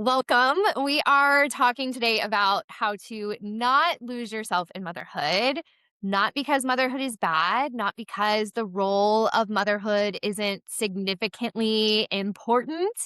Welcome. We are talking today about how to not lose yourself in motherhood, not because motherhood is bad, not because the role of motherhood isn't significantly important,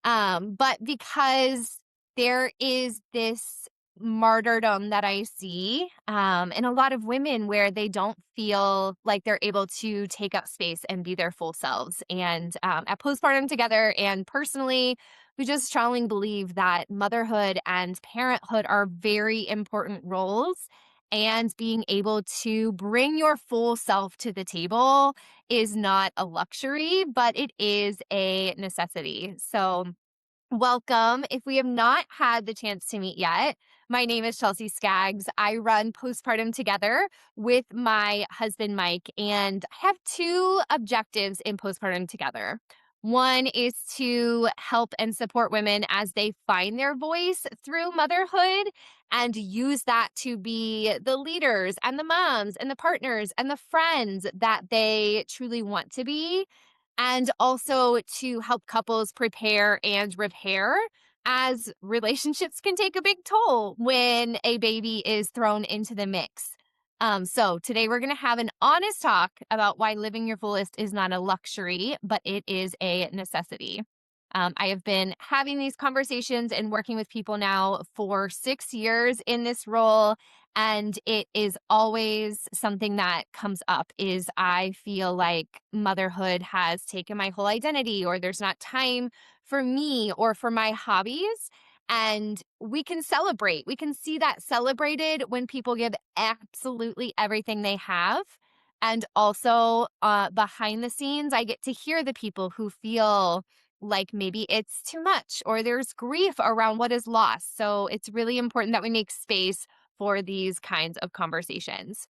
but because there is this martyrdom that I see in a lot of women where they don't feel like they're able to take up space and be their full selves. And at Postpartum Together, and personally, we just strongly believe that motherhood and parenthood are very important roles. And being able to bring your full self to the table is not a luxury, but it is a necessity. So, welcome. If we have not had the chance to meet yet, my name is Chelsea Skaggs. I run Postpartum Together with my husband, Mike, and I have two objectives in Postpartum Together. One is to help and support women as they find their voice through motherhood and use that to be the leaders and the moms and the partners and the friends that they truly want to be, and also to help couples prepare and repair, as relationships can take a big toll when a baby is thrown into the mix. So today we're going to have an honest talk about why living your fullest is not a luxury, but it is a necessity. I have been having these conversations and working with people now for 6 years in this role, and it is always something that comes up is I feel like motherhood has taken my whole identity, or there's not time for me or for my hobbies. And we can celebrate. We can see that celebrated when people give absolutely everything they have. And also behind the scenes, I get to hear the people who feel like maybe it's too much or there's grief around what is lost. So it's really important that we make space for these kinds of conversations.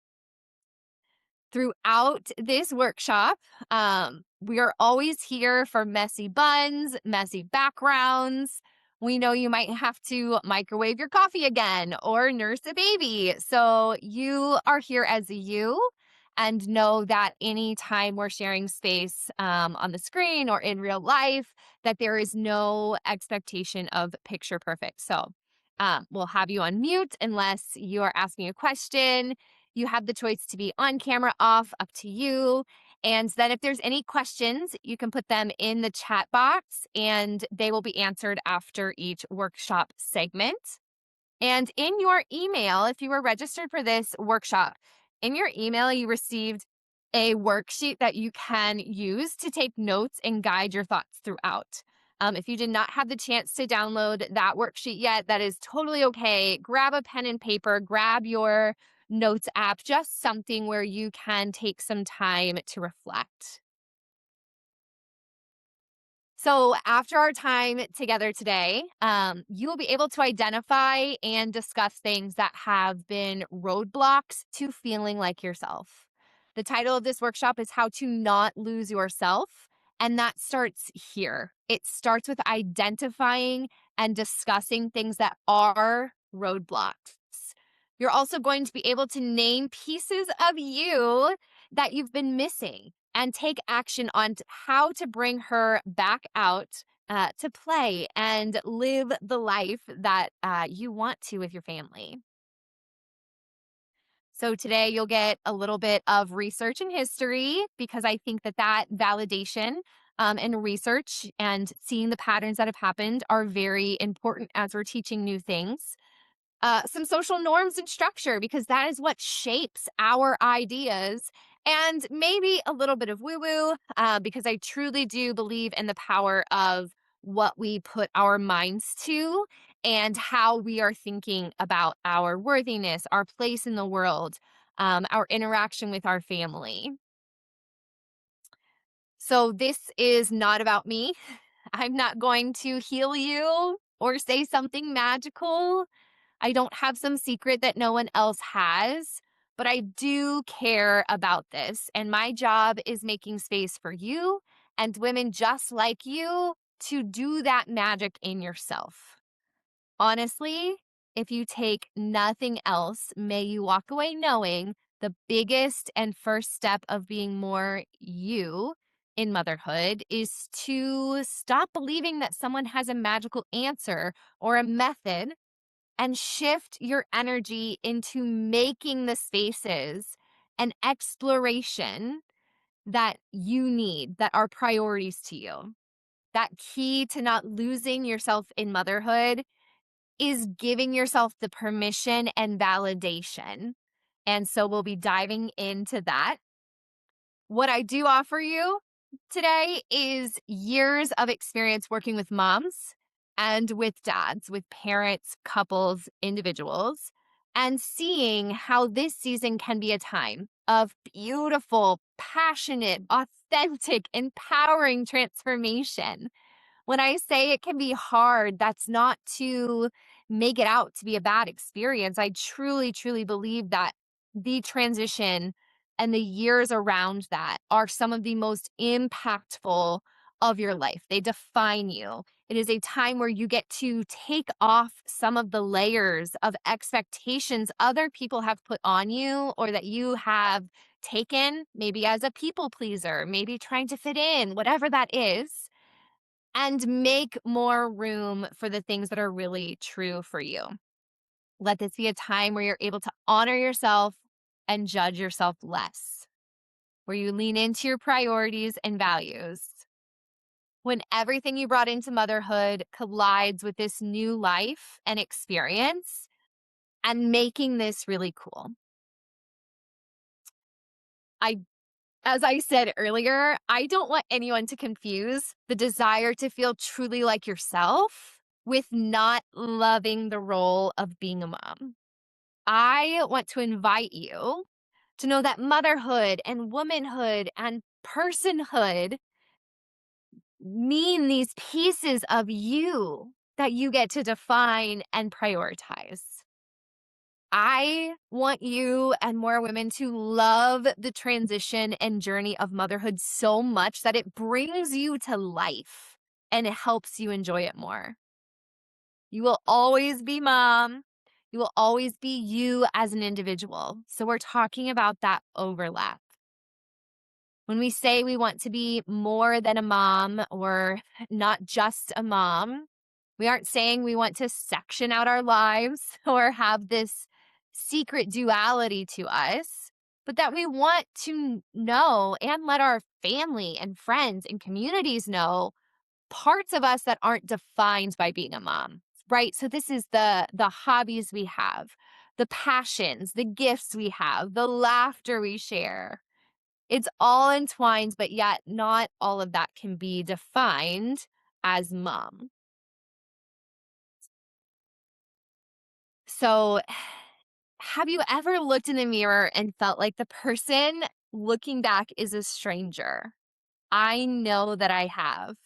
Throughout this workshop, we are always here for messy buns, messy backgrounds. We know you might have to microwave your coffee again or nurse a baby. So you are here as you, and know that anytime we're sharing space on the screen or in real life, that there is no expectation of picture perfect. So we'll have you on mute unless you are asking a question. You have the choice to be on camera, off, up to you. And then if there's any questions, you can put them in the chat box and they will be answered after each workshop segment. And in your email, if you were registered for this workshop, in your email, you received a worksheet that you can use to take notes and guide your thoughts throughout. If you did not have the chance to download that worksheet yet, that is totally okay. Grab a pen and paper, grab your notes app, just something where you can take some time to reflect. So, after our time together today, you will be able to identify and discuss things that have been roadblocks to feeling like yourself. The title of this workshop is How to Not Lose Yourself. And that starts here. It starts with identifying and discussing things that are roadblocks. You're also going to be able to name pieces of you that you've been missing and take action on how to bring her back out to play and live the life that you want to with your family. So today you'll get a little bit of research and history, because I think that validation and research and seeing the patterns that have happened are very important as we're teaching new things. Some social norms and structure, because that is what shapes our ideas, and maybe a little bit of woo woo, because I truly do believe in the power of what we put our minds to and how we are thinking about our worthiness, our place in the world, our interaction with our family. So, this is not about me. I'm not going to heal you or say something magical. I don't have some secret that no one else has, but I do care about this. And my job is making space for you and women just like you to do that magic in yourself. Honestly, if you take nothing else, may you walk away knowing the biggest and first step of being more you in motherhood is to stop believing that someone has a magical answer or a method and shift your energy into making the spaces and exploration that you need, that are priorities to you. That key to not losing yourself in motherhood is giving yourself the permission and validation. And so we'll be diving into that. What I do offer you today is years of experience working with moms and with dads, with parents, couples, individuals, and seeing how this season can be a time of beautiful, passionate, authentic, empowering transformation. When I say it can be hard, that's not to make it out to be a bad experience. I truly, truly believe that the transition and the years around that are some of the most impactful of your life. They define you. It is a time where you get to take off some of the layers of expectations other people have put on you or that you have taken, maybe as a people pleaser, maybe trying to fit in, whatever that is, and make more room for the things that are really true for you. Let this be a time where you're able to honor yourself and judge yourself less, where you lean into your priorities and values. When everything you brought into motherhood collides with this new life and experience, and making this really cool. I As I said earlier, I don't want anyone to confuse the desire to feel truly like yourself with not loving the role of being a mom. I want to invite you to know that motherhood and womanhood and personhood mean these pieces of you that you get to define and prioritize. I want you and more women to love the transition and journey of motherhood so much that it brings you to life and it helps you enjoy it more. You will always be mom. You will always be you as an individual. So we're talking about that overlap. When we say we want to be more than a mom or not just a mom, we aren't saying we want to section out our lives or have this secret duality to us, but that we want to know and let our family and friends and communities know parts of us that aren't defined by being a mom, right? So this is the hobbies we have, the passions, the gifts we have, the laughter we share. It's all entwined, but yet not all of that can be defined as mom. So, have you ever looked in the mirror and felt like the person looking back is a stranger? I know that I have.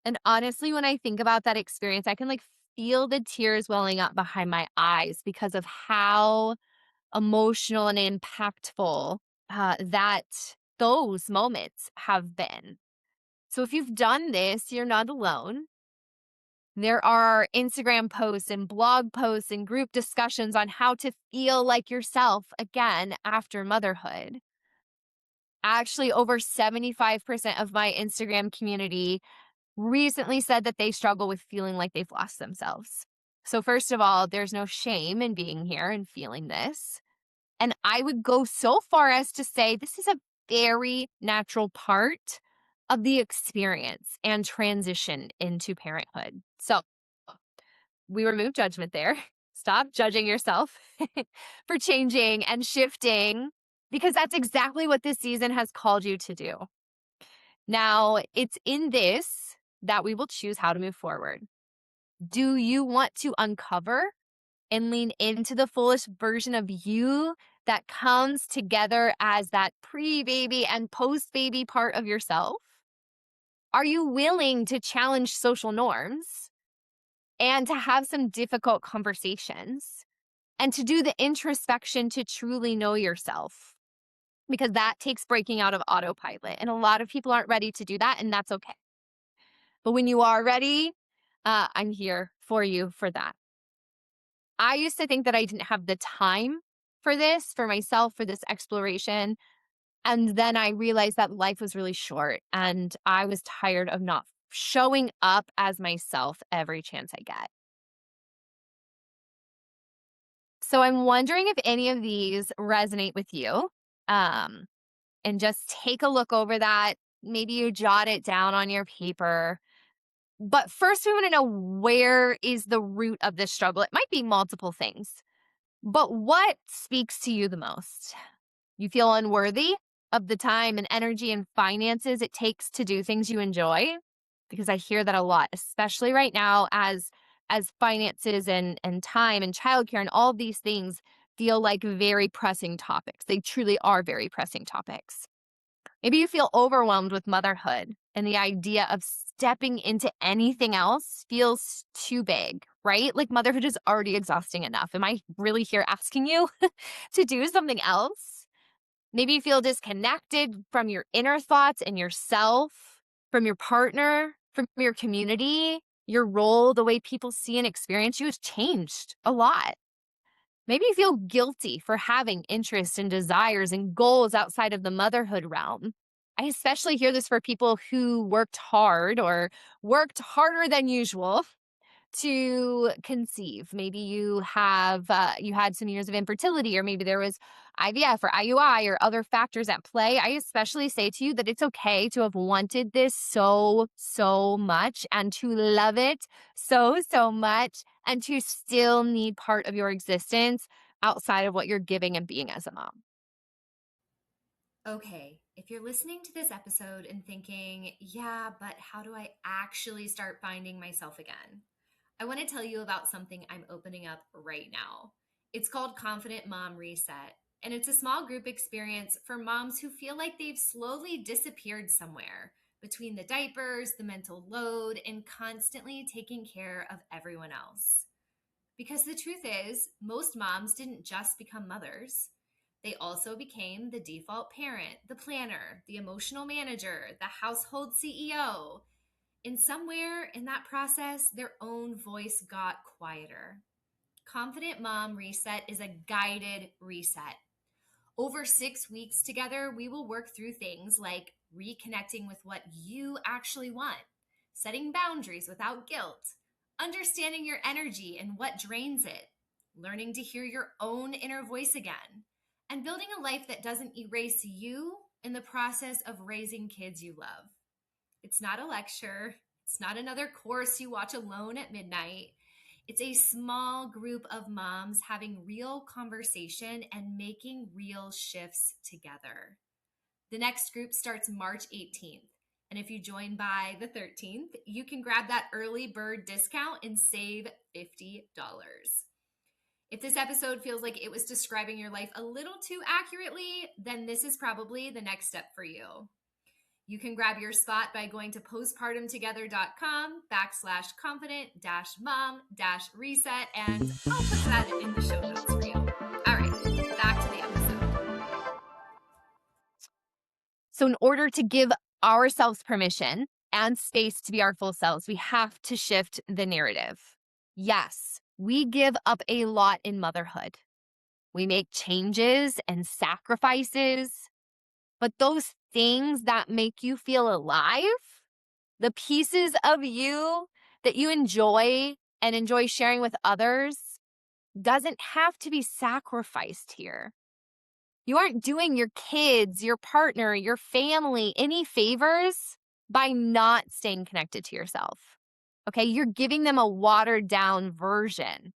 And honestly, when I think about that experience, I can like feel the tears welling up behind my eyes because of how emotional and impactful that those moments have been. So if you've done this, you're not alone. There are Instagram posts and blog posts and group discussions on how to feel like yourself again after motherhood. Actually, over 75% of my Instagram community recently said that they struggle with feeling like they've lost themselves. So, first of all, there's no shame in being here and feeling this. And I would go so far as to say this is a very natural part of the experience and transition into parenthood. So we remove judgment there. Stop judging yourself for changing and shifting because that's exactly what this season has called you to do. Now, it's in this that we will choose how to move forward. Do you want to uncover and lean into the fullest version of you that comes together as that pre-baby and post-baby part of yourself? Are you willing to challenge social norms and to have some difficult conversations and to do the introspection to truly know yourself? Because that takes breaking out of autopilot. And a lot of people aren't ready to do that, and that's okay. But when you are ready, I'm here for you for that. I used to think that I didn't have the time for this, for myself, for this exploration. And then I realized that life was really short and I was tired of not showing up as myself every chance I get. So I'm wondering if any of these resonate with you. Um, and just take a look over that. Maybe you jot it down on your paper. But first, we want to know, where is the root of this struggle? It might be multiple things, but what speaks to you the most? You feel unworthy of the time and energy and finances it takes to do things you enjoy? Because I hear that a lot, especially right now as finances and time and childcare and all of these things feel like very pressing topics. They truly are very pressing topics. Maybe you feel overwhelmed with motherhood and the idea of stepping into anything else feels too big, right? Like motherhood is already exhausting enough. Am I really here asking you to do something else? Maybe you feel disconnected from your inner thoughts and yourself, from your partner, from your community. Your role, the way people see and experience you has changed a lot. Maybe you feel guilty for having interests and desires and goals outside of the motherhood realm. I especially hear this for people who worked hard or worked harder than usual to conceive. Maybe you had some years of infertility, or maybe there was IVF or IUI or other factors at play. I especially say to you that it's okay to have wanted this so much and to love it so much and to still need part of your existence outside of what you're giving and being as a mom. Okay, if you're listening to this episode and thinking, yeah, but how do I actually start finding myself again? I want to tell you about something I'm opening up right now. It's called Confident Mom Reset, and it's a small group experience for moms who feel like they've slowly disappeared somewhere between the diapers, the mental load, and constantly taking care of everyone else. Because the truth is, most moms didn't just become mothers. They also became the default parent, the planner, the emotional manager, the household CEO. And somewhere in that process, their own voice got quieter. Confident Mom Reset is a guided reset. Over 6 weeks together, we will work through things like reconnecting with what you actually want, setting boundaries without guilt, understanding your energy and what drains it, learning to hear your own inner voice again, and building a life that doesn't erase you in the process of raising kids you love. It's not a lecture, it's not another course you watch alone at midnight. It's a small group of moms having real conversation and making real shifts together. The next group starts March 18th. And if you join by the 13th, you can grab that early bird discount and save $50. If this episode feels like it was describing your life a little too accurately, then this is probably the next step for you. You can grab your spot by going to postpartumtogether.com/confident mom reset, and I'll put that in the show notes for you. All right, back to the episode. So, in order to give ourselves permission and space to be our full selves, we have to shift the narrative. Yes, we give up a lot in motherhood. We make changes and sacrifices, but those things that make you feel alive, the pieces of you that you enjoy and enjoy sharing with others, doesn't have to be sacrificed here. You aren't doing your kids, your partner, your family any favors by not staying connected to yourself. Okay, you're giving them a watered down version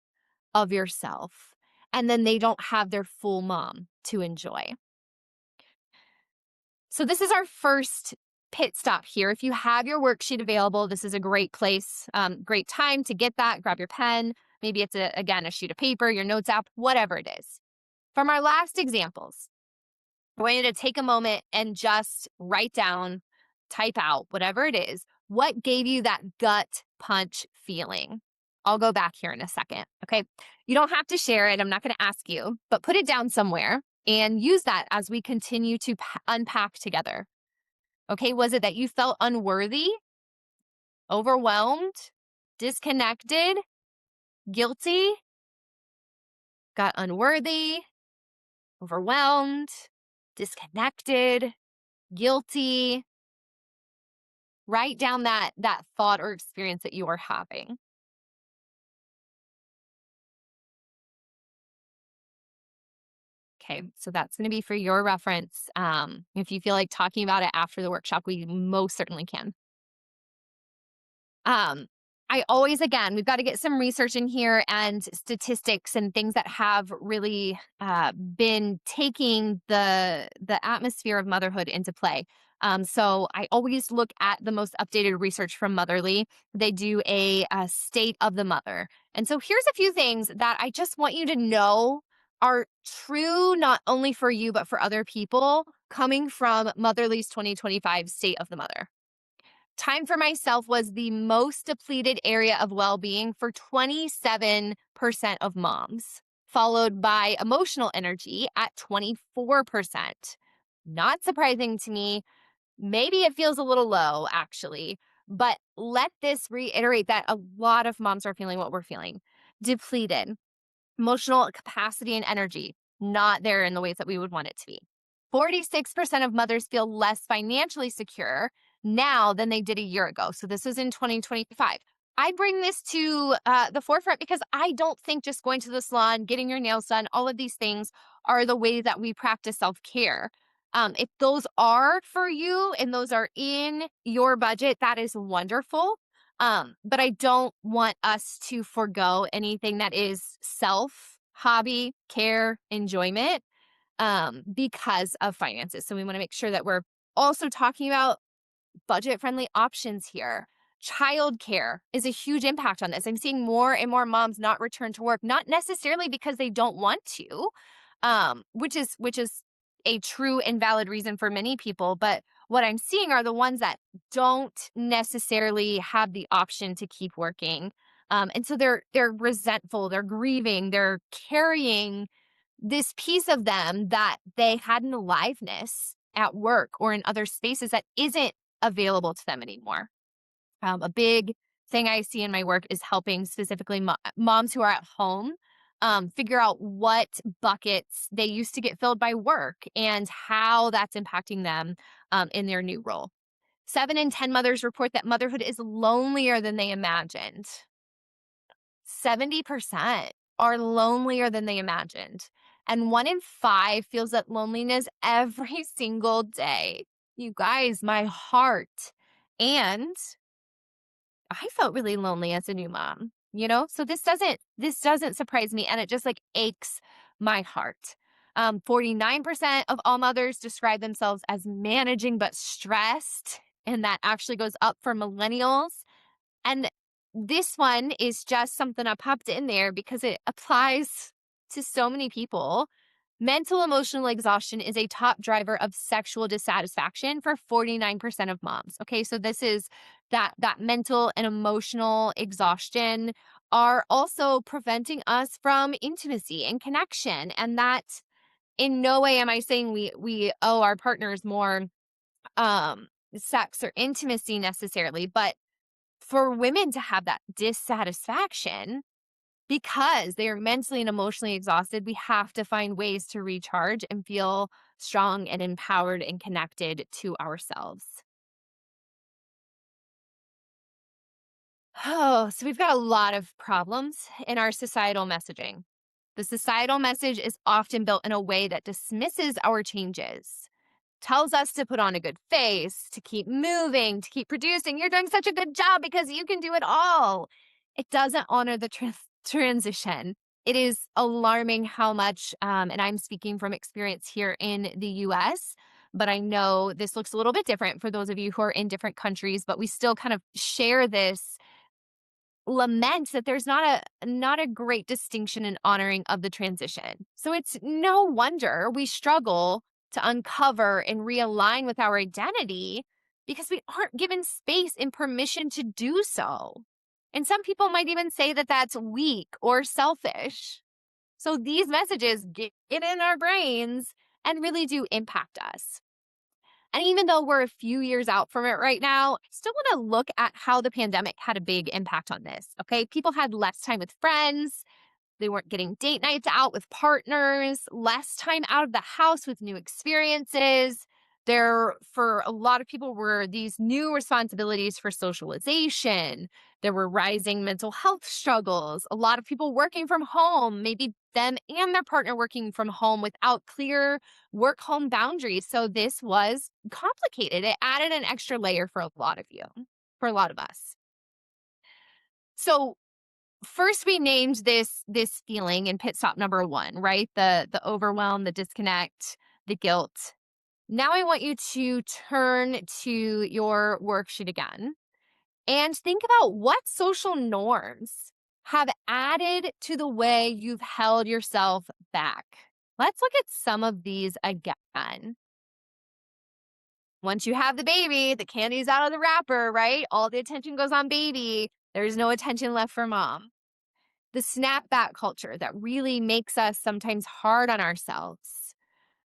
of yourself, and then they don't have their full mom to enjoy. So, this is our first pit stop here. If you have your worksheet available, this is a great place, great time to get that. Grab your pen. Maybe it's, again, a sheet of paper, your notes app, whatever it is. From our last examples, I want you to take a moment and just write down, type out, whatever it is, what gave you that gut punch feeling. I'll go back here in a second. Okay. You don't have to share it. I'm not going to ask you, but put it down somewhere and use that as we continue to unpack together. Okay. Was it that you felt unworthy, overwhelmed, disconnected, guilty, got unworthy, overwhelmed, disconnected, guilty. Write down that thought or experience that you are having. Okay, so that's going to be for your reference. If you feel like talking about it after the workshop, we most certainly can. Um, I always, again, we've got to get some research in here and statistics and things that have really been taking the atmosphere of motherhood into play. So I always look at the most updated research from Motherly. They do a state of the mother, and so here's a few things that I just want you to know are true not only for you but for other people coming from Motherly's 2025 State of the Mother. Time for myself was the most depleted area of well being for 27% of moms, followed by emotional energy at 24%. Not surprising to me. Maybe it feels a little low, actually, but let this reiterate that a lot of moms are feeling what we're feeling depleted. Emotional capacity and energy, not there in the ways that we would want it to be. 46% of mothers feel less financially secure now than they did a year ago. So this was in 2025. I bring this to the forefront because I don't think just going to the salon, getting your nails done, all of these things are the way that we practice self care. If those are for you and those are in your budget, that is wonderful. But I don't want us to forego anything that is self, hobby, care, enjoyment, because of finances. So we want to make sure that we're also talking about budget friendly options here. Childcare is a huge impact on this. I'm seeing more and more moms not return to work, not necessarily because they don't want to, which is a true and valid reason for many people. But what I'm seeing are the ones that don't necessarily have the option to keep working. And so they're resentful, they're grieving, they're carrying this piece of them that they had an aliveness at work or in other spaces that isn't available to them anymore. A big thing I see in my work is helping specifically moms who are at home figure out what buckets they used to get filled by work and how that's impacting them in their new role. 7 in 10 mothers report that motherhood is lonelier than they imagined. 70% are lonelier than they imagined. And 1 in 5 feels that loneliness every single day. You guys, my heart. And I felt really lonely as a new mom, So this doesn't surprise me and it just like aches my heart. 49% of all mothers describe themselves as managing but stressed, and that actually goes up for millennials. And this one is just something I popped in there because it applies to so many people. Mental emotional exhaustion is a top driver of sexual dissatisfaction for 49% of moms. Okay, so this is that mental and emotional exhaustion are also preventing us from intimacy and connection. And that in no way am I saying we owe our partners more sex or intimacy necessarily, but for women to have that dissatisfaction because they are mentally and emotionally exhausted, we have to find ways to recharge and feel strong and empowered and connected to ourselves. Oh, so we've got a lot of problems in our societal messaging. The societal message is often built in a way that dismisses our changes, tells us to put on a good face, to keep moving, to keep producing. You're doing such a good job because you can do it all. It doesn't honor the transition. It is alarming how much, and I'm speaking from experience here in the US, but I know this looks a little bit different for those of you who are in different countries, but we still kind of share this lament that there's not a great distinction in honoring of the transition. So it's no wonder we struggle to uncover and realign with our identity because we aren't given space and permission to do so. And some people might even say that that's weak or selfish. So these messages get in our brains and really do impact us. And even though we're a few years out from it right now, I still want to look at how the pandemic had a big impact on this. Okay. People had less time with friends. They weren't getting date nights out with partners, less time out of the house with new experiences. There, for a lot of people, were these new responsibilities for socialization. There were rising mental health struggles. A lot of people working from home, maybe them and their partner working from home without clear work home boundaries. So this was complicated. It added an extra layer for a lot of you, for a lot of us. So first we named this feeling in pit stop number 1, right? The overwhelm, the disconnect, the guilt. Now I want you to turn to your worksheet again and think about what social norms have added to the way you've held yourself back. Let's look at some of these again. Once you have the baby, the candy's out of the wrapper, right? All the attention goes on baby. There's no attention left for mom. The snapback culture that really makes us sometimes hard on ourselves.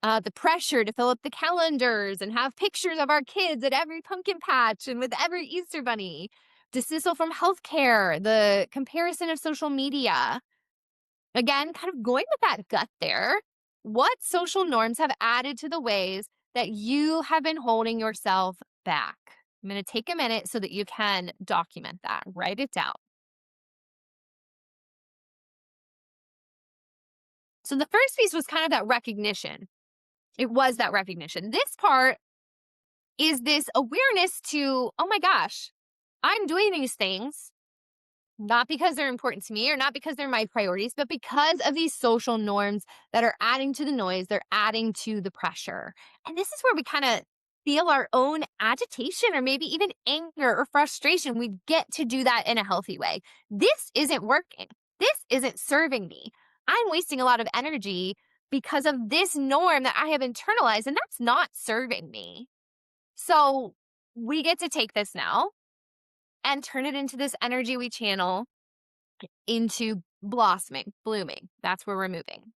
The pressure to fill up the calendars and have pictures of our kids at every pumpkin patch and with every Easter bunny. Dismissal from healthcare, the comparison of social media. Again, kind of going with that gut there. What social norms have added to the ways that you have been holding yourself back? I'm going to take a minute so that you can document that. Write it down. So the first piece was kind of that recognition. It was that recognition. This part is this awareness to, oh my gosh, I'm doing these things not because they're important to me or not because they're my priorities, but because of these social norms that are adding to the noise, they're adding to the pressure. And this is where we kind of feel our own agitation or maybe even anger or frustration. We get to do that in a healthy way. This isn't working. This isn't serving me. I'm wasting a lot of energy because of this norm that I have internalized, and that's not serving me. So we get to take this now and turn it into this energy we channel into blossoming, blooming. That's where we're moving.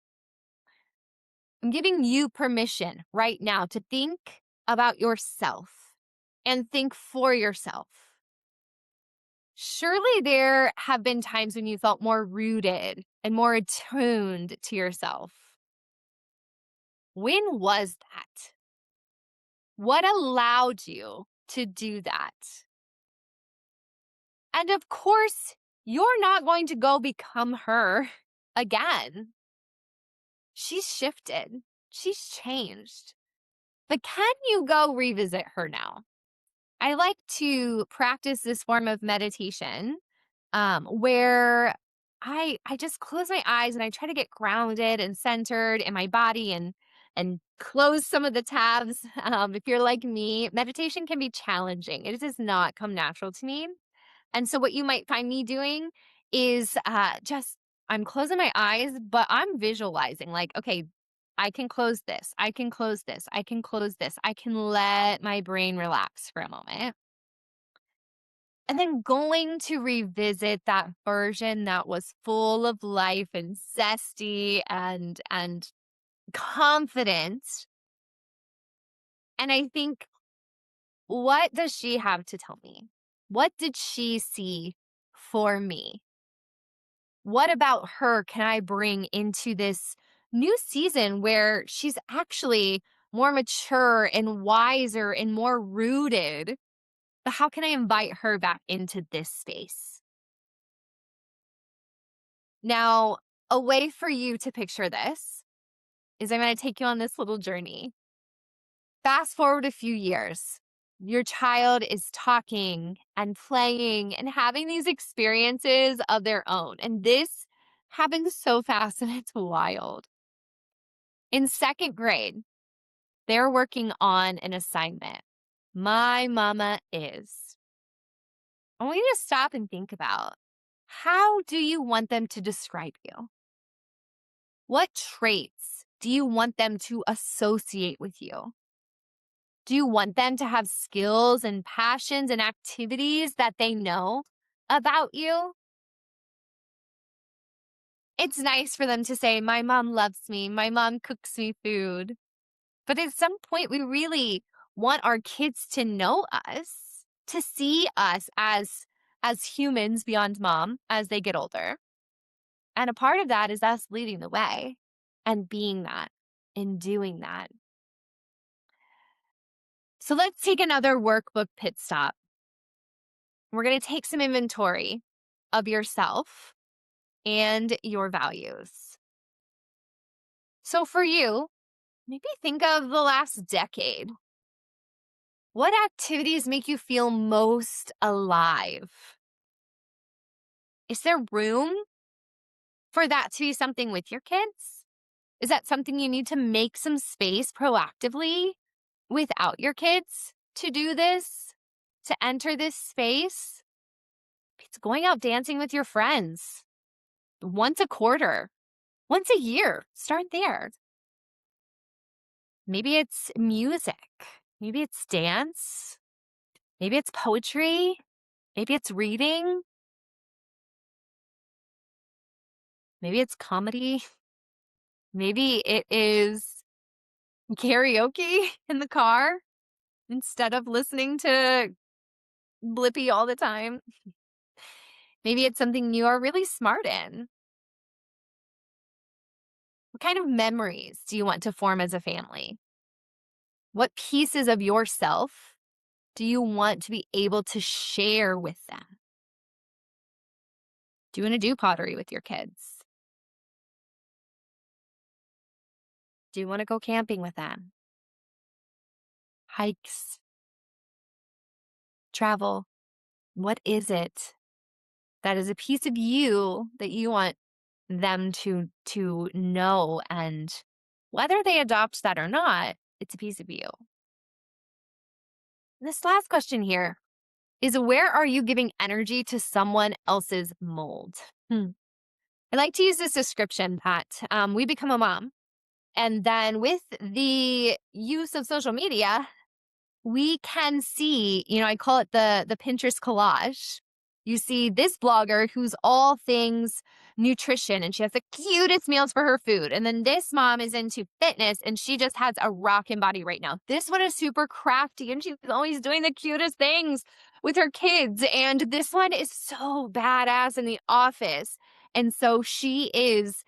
I'm giving you permission right now to think about yourself and think for yourself. Surely there have been times when you felt more rooted and more attuned to yourself. When was that? What allowed you to do that? And of course, you're not going to go become her again. She's shifted. She's changed. But can you go revisit her now? I like to practice this form of meditation where I just close my eyes and I try to get grounded and centered in my body and close some of the tabs. If you're like me, meditation can be challenging. It does not come natural to me. And so what you might find me doing is just I'm closing my eyes, but I'm visualizing like, okay, I can close this. I can close this. I can close this. I can let my brain relax for a moment. And then going to revisit that version that was full of life and zesty and confident. And I think, what does she have to tell me? What did she see for me? What about her can I bring into this new season where she's actually more mature and wiser and more rooted? But how can I invite her back into this space? Now, a way for you to picture this is I'm going to take you on this little journey. Fast forward a few years. Your child is talking and playing and having these experiences of their own. And this happens so fast and it's wild. In second grade, they're working on an assignment. My mama is. I want you to stop and think about, how do you want them to describe you? What traits do you want them to associate with you? Do you want them to have skills and passions and activities that they know about you? It's nice for them to say, my mom loves me, my mom cooks me food. But at some point, we really want our kids to know us, to see us as humans beyond mom as they get older. And a part of that is us leading the way and being that and doing that. So let's take another workbook pit stop. We're going to take some inventory of yourself and your values. So for you, maybe think of the last decade. What activities make you feel most alive? Is there room for that to be something with your kids? Is that something you need to make some space proactively without your kids to do this, to enter this space? It's going out dancing with your friends once a quarter, once a year. Start there. Maybe it's music. Maybe it's dance. Maybe it's poetry. Maybe it's reading. Maybe it's comedy. Maybe it is karaoke in the car instead of listening to Blippy all the time. Maybe it's something you are really smart in. What kind of memories do you want to form as a family? What pieces of yourself do you want to be able to share with them? Do you want to do pottery with your kids? Do you want to go camping with them? Hikes, travel. What is it that is a piece of you that you want them to know, and whether they adopt that or not, it's a piece of you. This last question here is, where are you giving energy to someone else's mold? I like to use this description that we become a mom, and then with the use of social media, we can see, I call it the Pinterest collage. You see this blogger who's all things nutrition and she has the cutest meals for her food. And then this mom is into fitness and she just has a rockin' body right now. This one is super crafty and she's always doing the cutest things with her kids. And this one is so badass in the office. And so she is,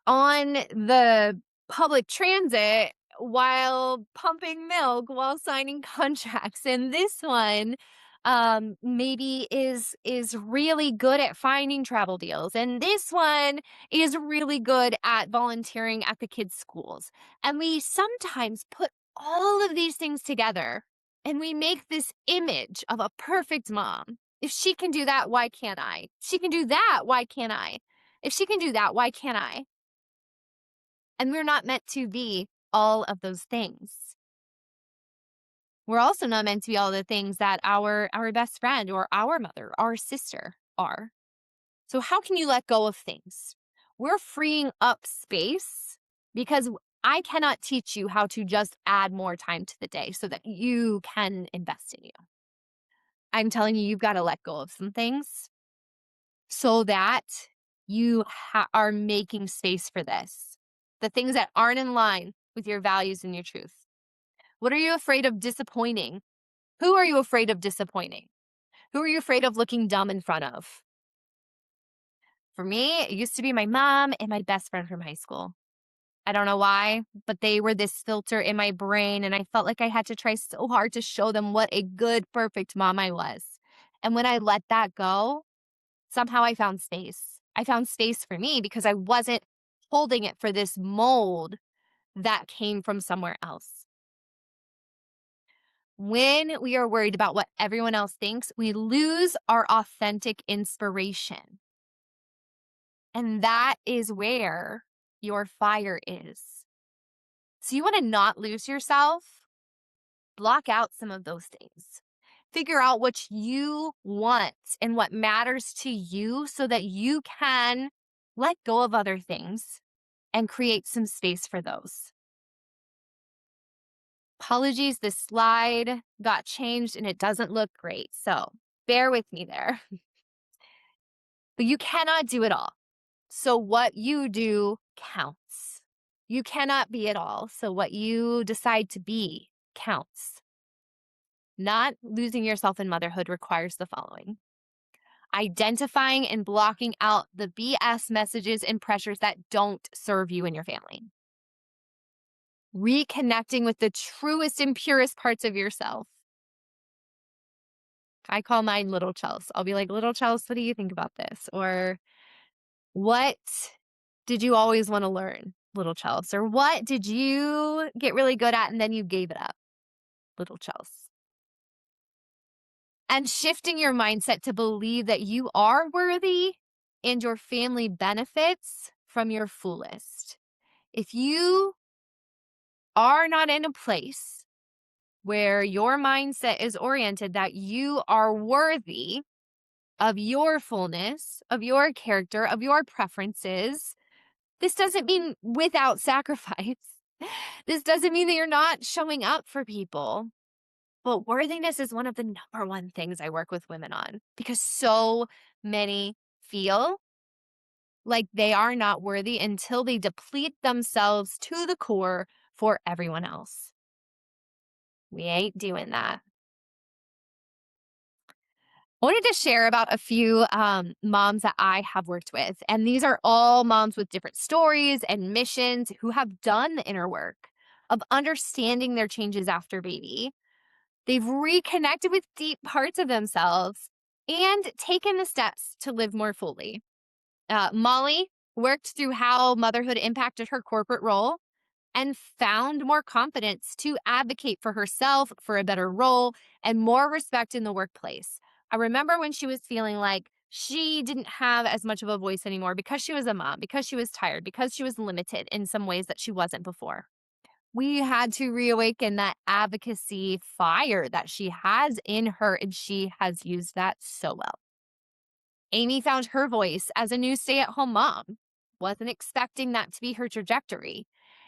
on the public transit while pumping milk, while signing contracts. And this one maybe is really good at finding travel deals. And this one is really good at volunteering at the kids' schools. And we sometimes put all of these things together and we make this image of a perfect mom. If she can do that, why can't I? She can do that, why can't I? If she can do that, why can't I? And we're not meant to be all of those things. We're also not meant to be all the things that our best friend or our mother, our sister are. So how can you let go of things? We're freeing up space because I cannot teach you how to just add more time to the day so that you can invest in you. I'm telling you, you've got to let go of some things so that you are making space for this. The things that aren't in line with your values and your truth. What are you afraid of disappointing? Who are you afraid of disappointing? Who are you afraid of looking dumb in front of? For me, it used to be my mom and my best friend from high school. I don't know why, but they were this filter in my brain, and I felt like I had to try so hard to show them what a good, perfect mom I was. And when I let that go, somehow I found space. I found space for me because I wasn't holding it for this mold that came from somewhere else. When we are worried about what everyone else thinks, we lose our authentic inspiration. And that is where your fire is. So you want to not lose yourself? Block out some of those things. Figure out what you want and what matters to you so that you can let go of other things and create some space for those. Apologies, the slide got changed and it doesn't look great. So bear with me there. But you cannot do it all. So what you do counts. You cannot be it all. So what you decide to be counts. Not losing yourself in motherhood requires the following. identifying and blocking out the BS messages and pressures that don't serve you and your family, reconnecting with the truest and purest parts of yourself. I call mine little Chels. I'll be like, little Chels, what do you think about this? Or what did you always want to learn, little Chels? Or what did you get really good at and then you gave it up, little Chels? And shifting your mindset to believe that you are worthy and your family benefits from your fullest. If you are not in a place where your mindset is oriented that you are worthy of your fullness, of your character, of your preferences, this doesn't mean without sacrifice. This doesn't mean that you're not showing up for people. But worthiness is one of the number one things I work with women on because so many feel like they are not worthy until they deplete themselves to the core for everyone else. We ain't doing that. I wanted to share about a few moms that I have worked with. And these are all moms with different stories and missions who have done the inner work of understanding their changes after baby. They've reconnected with deep parts of themselves and taken the steps to live more fully. Molly worked through how motherhood impacted her corporate role and found more confidence to advocate for herself for a better role and more respect in the workplace. I remember when she was feeling like she didn't have as much of a voice anymore because she was a mom, because she was tired, because she was limited in some ways that she wasn't before. We had to reawaken that advocacy fire that she has in her, and she has used that so well. Amy found her voice as a new stay at home mom, wasn't expecting that to be her trajectory,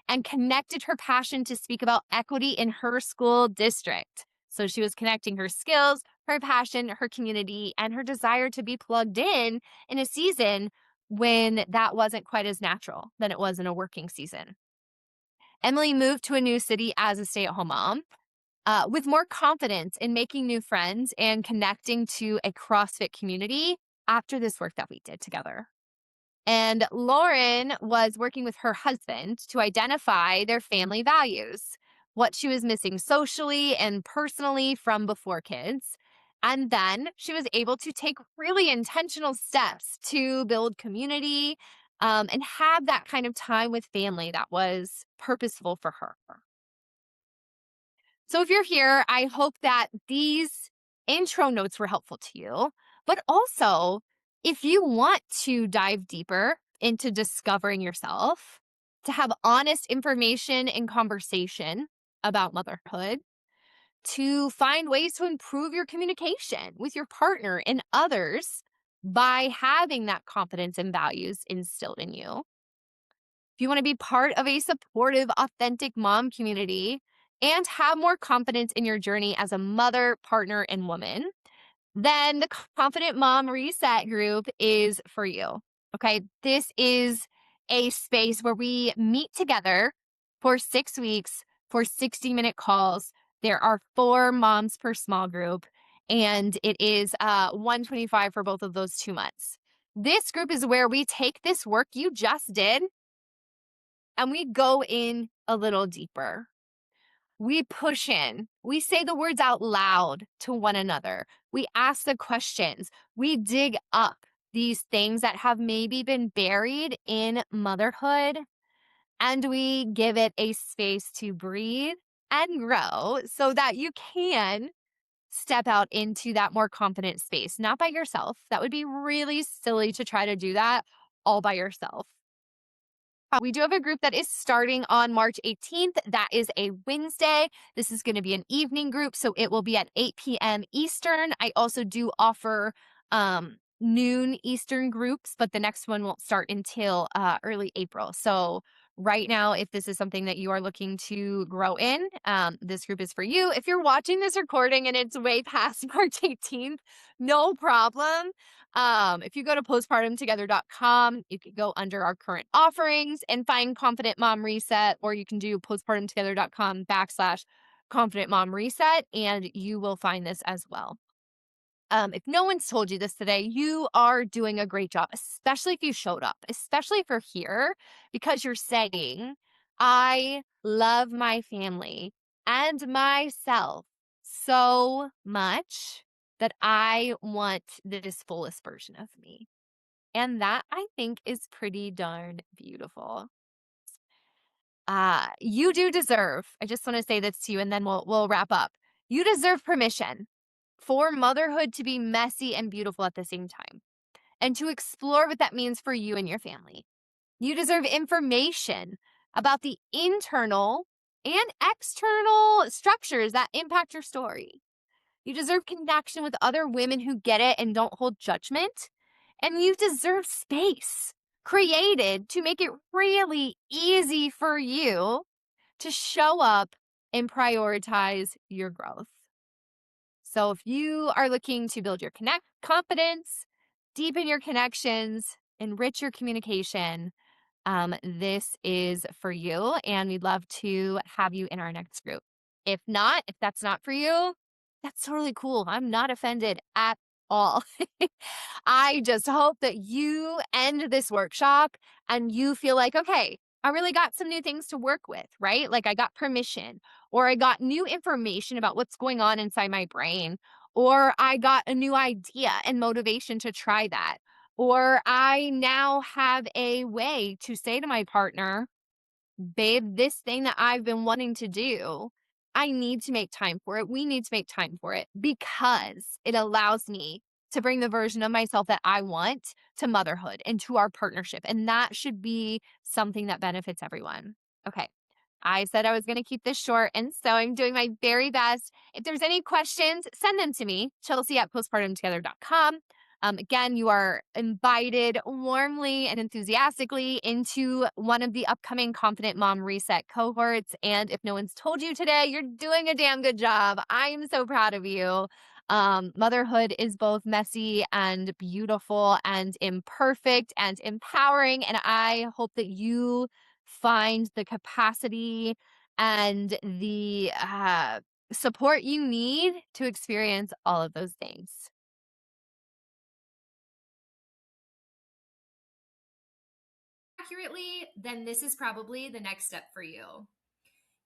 and connected her passion to speak about equity in her school district. So she was connecting her skills, her passion, her community, and her desire to be plugged in a season when that wasn't quite as natural than it was in a working season. Emily moved to a new city as a stay at home mom with more confidence in making new friends and connecting to a CrossFit community after this work that we did together. And Lauren was working with her husband to identify their family values, what she was missing socially and personally from before kids. And then she was able to take really intentional steps to build community and have that kind of time with family that was purposeful for her. So if you're here, I hope that these intro notes were helpful to you. But also, if you want to dive deeper into discovering yourself, to have honest information and conversation about motherhood, to find ways to improve your communication with your partner and others by having that confidence and values instilled in you. If you want to be part of a supportive, authentic mom community and have more confidence in your journey as a mother, partner, and woman, then the Confident Mom Reset group is for you. Okay. This is a space where we meet together for 6 weeks for 60-minute calls. There are 4 moms per small group, and it is $125 for both of those 2 months. This group is where we take this work you just did and we go in a little deeper. We push in. We say the words out loud to one another. We ask the questions. We dig up these things that have maybe been buried in motherhood, and we give it a space to breathe and grow so that you can step out into that more confident space, not by yourself. That would be really silly to try to do that all by yourself. We do have a group that is starting on March 18th. That is a Wednesday. This is going to be an evening group, so it will be at 8 p.m. Eastern. I also do offer noon Eastern groups, but the next one won't start until early April. So right now, if this is something that you are looking to grow in, this group is for you. If you're watching this recording and it's way past March 18th, no problem. If you go to postpartumtogether.com, you can go under our current offerings and find Confident Mom Reset, or you can do postpartumtogether.com/Confident Mom Reset, and you will find this as well. If no one's told you this today, you are doing a great job, especially if you showed up, especially if you're here because you're saying, I love my family and myself so much that I want this fullest version of me. And that I think is pretty darn beautiful. You do deserve, I just want to say this to you and then we'll wrap up. You deserve permission for motherhood to be messy and beautiful at the same time and to explore what that means for you and your family. You deserve information about the internal and external structures that impact your story. You deserve connection with other women who get it and don't hold judgment. And you deserve space created to make it really easy for you to show up and prioritize your growth. So if you are looking to build your confidence, deepen your connections, enrich your communication, this is for you, and we'd love to have you in our next group. If not, if that's not for you, that's totally cool. I'm not offended at all. I just hope that you end this workshop and you feel like, okay, I really got some new things to work with, right? Like I got permission, or I got new information about what's going on inside my brain, or I got a new idea and motivation to try that. Or I now have a way to say to my partner, babe, this thing that I've been wanting to do, I need to make time for it. We need to make time for it because it allows me to bring the version of myself that I want to motherhood and to our partnership. And that should be something that benefits everyone. Okay. I said I was going to keep this short, and so I'm doing my very best. If there's any questions, send them to me, Chelsea at postpartumtogether.com. Again, you are invited warmly and enthusiastically into one of the upcoming Confident Mom Reset cohorts. And if no one's told you today, you're doing a damn good job. I'm so proud of you. Motherhood is both messy and beautiful and imperfect and empowering. And I hope that you find the capacity and the support you need to experience all of those things. Accurately, then this is probably the next step for you.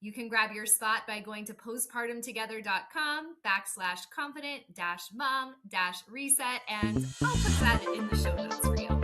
You can grab your spot by going to postpartumtogether.com/confident-mom-reset, and I'll put that in the show notes for you.